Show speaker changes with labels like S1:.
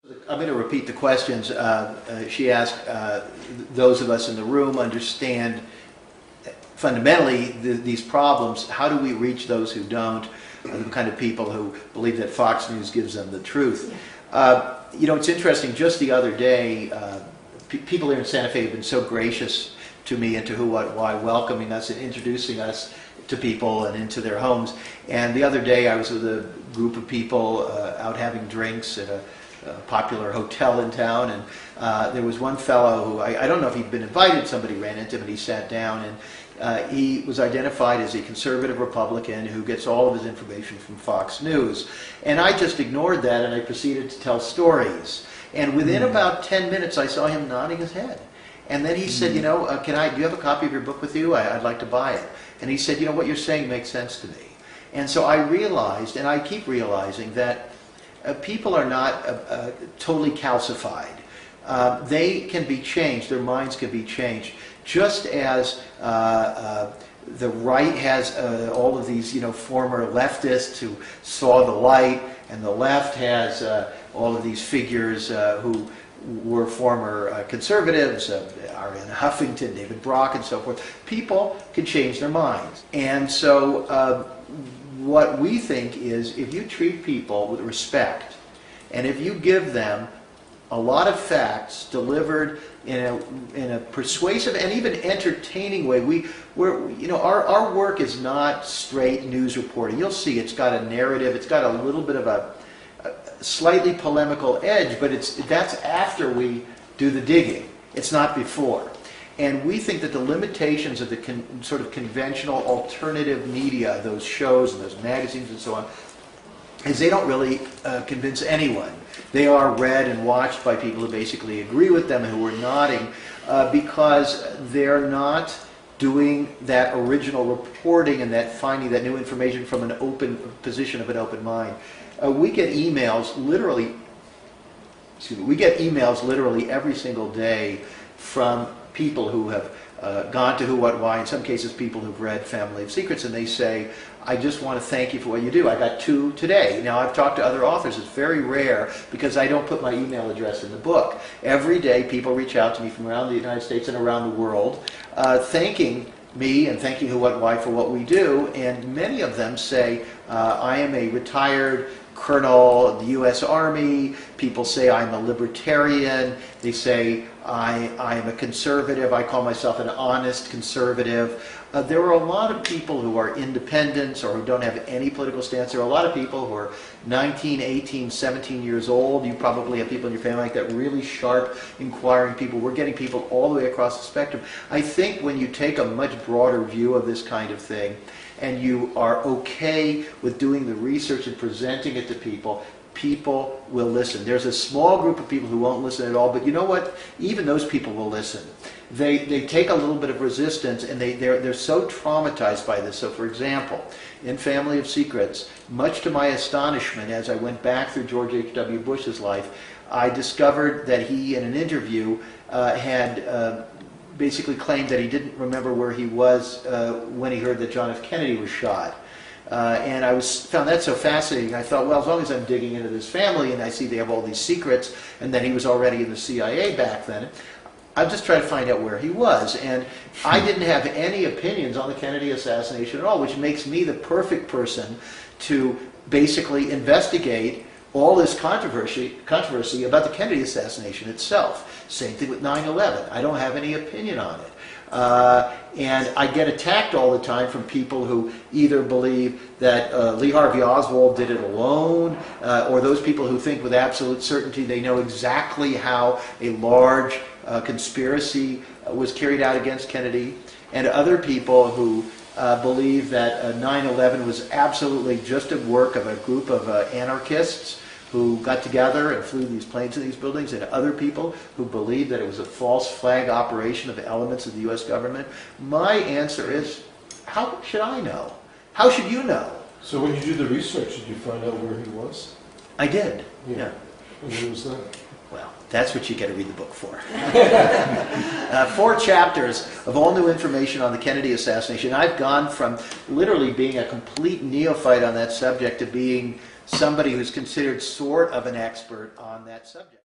S1: I'm going to repeat the questions. She asked, those of us in the room understand fundamentally these problems. How do we reach those who don't, the kind of people who believe that Fox News gives them the truth? You know, it's interesting, just the other day, people here in Santa Fe have been so gracious to me and to Who, What, Why, welcoming us and introducing us to people and into their homes. And the other day I was with a group of people out having drinks at a popular hotel in town, and there was one fellow who, I don't know if he'd been invited, somebody ran into him and he sat down, and he was identified as a conservative Republican who gets all of his information from Fox News. And I just ignored that and I proceeded to tell stories. And within about 10 minutes I saw him nodding his head. And then he said, you know, do you have a copy of your book with you? I'd like to buy it. And he said, you know, what you're saying makes sense to me. And so I realized, and I keep realizing, that people are not totally calcified. They can be changed, their minds can be changed. Just as the right has all of these, you know, former leftists who saw the light, and the left has all of these figures who were former conservatives, Arianna Huffington, David Brock, and so forth. People can change their minds. And so what we think is, if you treat people with respect, and if you give them a lot of facts delivered in a persuasive and even entertaining way, you know, our work is not straight news reporting. You'll see it's got a narrative, it's got a little bit of a slightly polemical edge, but that's after we do the digging. It's not before. And we think that the limitations of the sort of conventional alternative media, those shows and those magazines and so on, is they don't really convince anyone. They are read and watched by people who basically agree with them and who are nodding because they're not doing that original reporting and that finding that new information from an open position of an open mind. We get emails literally, every single day from people who have gone to Who, What, Why, in some cases people who've read Family of Secrets, and they say, I just want to thank you for what you do. I got 2 today. Now, I've talked to other authors. It's very rare because I don't put my email address in the book. Every day people reach out to me from around the United States and around the world thanking me and thanking Who, What, Why for what we do, and many of them say, I am a retired colonel of the U.S. Army. People say I'm a libertarian. They say I am a conservative. I call myself an honest conservative. There are a lot of people who are independents or who don't have any political stance. There are a lot of people who are 19, 18, 17 years old. You probably have people in your family like that, really sharp, inquiring people. We're getting people all the way across the spectrum. I think when you take a much broader view of this kind of thing, and you are okay with doing the research and presenting it to people, people will listen. There's a small group of people who won't listen at all, but you know what? Even those people will listen. They take a little bit of resistance, and they're so traumatized by this. So, for example, in Family of Secrets, much to my astonishment, as I went back through George H.W. Bush's life, I discovered that he, in an interview, had basically claimed that he didn't remember where he was when he heard that John F. Kennedy was shot. And I found that so fascinating. I thought, well, as long as I'm digging into this family and I see they have all these secrets and that he was already in the CIA back then, I'm just trying to find out where he was. And I didn't have any opinions on the Kennedy assassination at all, which makes me the perfect person to basically investigate all this controversy about the Kennedy assassination itself. Same thing with 9/11. I don't have any opinion on it. And I get attacked all the time from people who either believe that Lee Harvey Oswald did it alone, or those people who think with absolute certainty they know exactly how a large conspiracy was carried out against Kennedy, and other people who believe that 9/11 was absolutely just a work of a group of anarchists who got together and flew these planes to these buildings, and other people who believe that it was a false flag operation of elements of the U.S. government. My answer is, how should I know? How should you know?
S2: So when you did the research, did you find out where he was?
S1: I did, yeah.
S2: And where was that?
S1: Well, that's what you get to read the book for. 4 chapters of all new information on the Kennedy assassination. I've gone from literally being a complete neophyte on that subject to being somebody who's considered sort of an expert on that subject.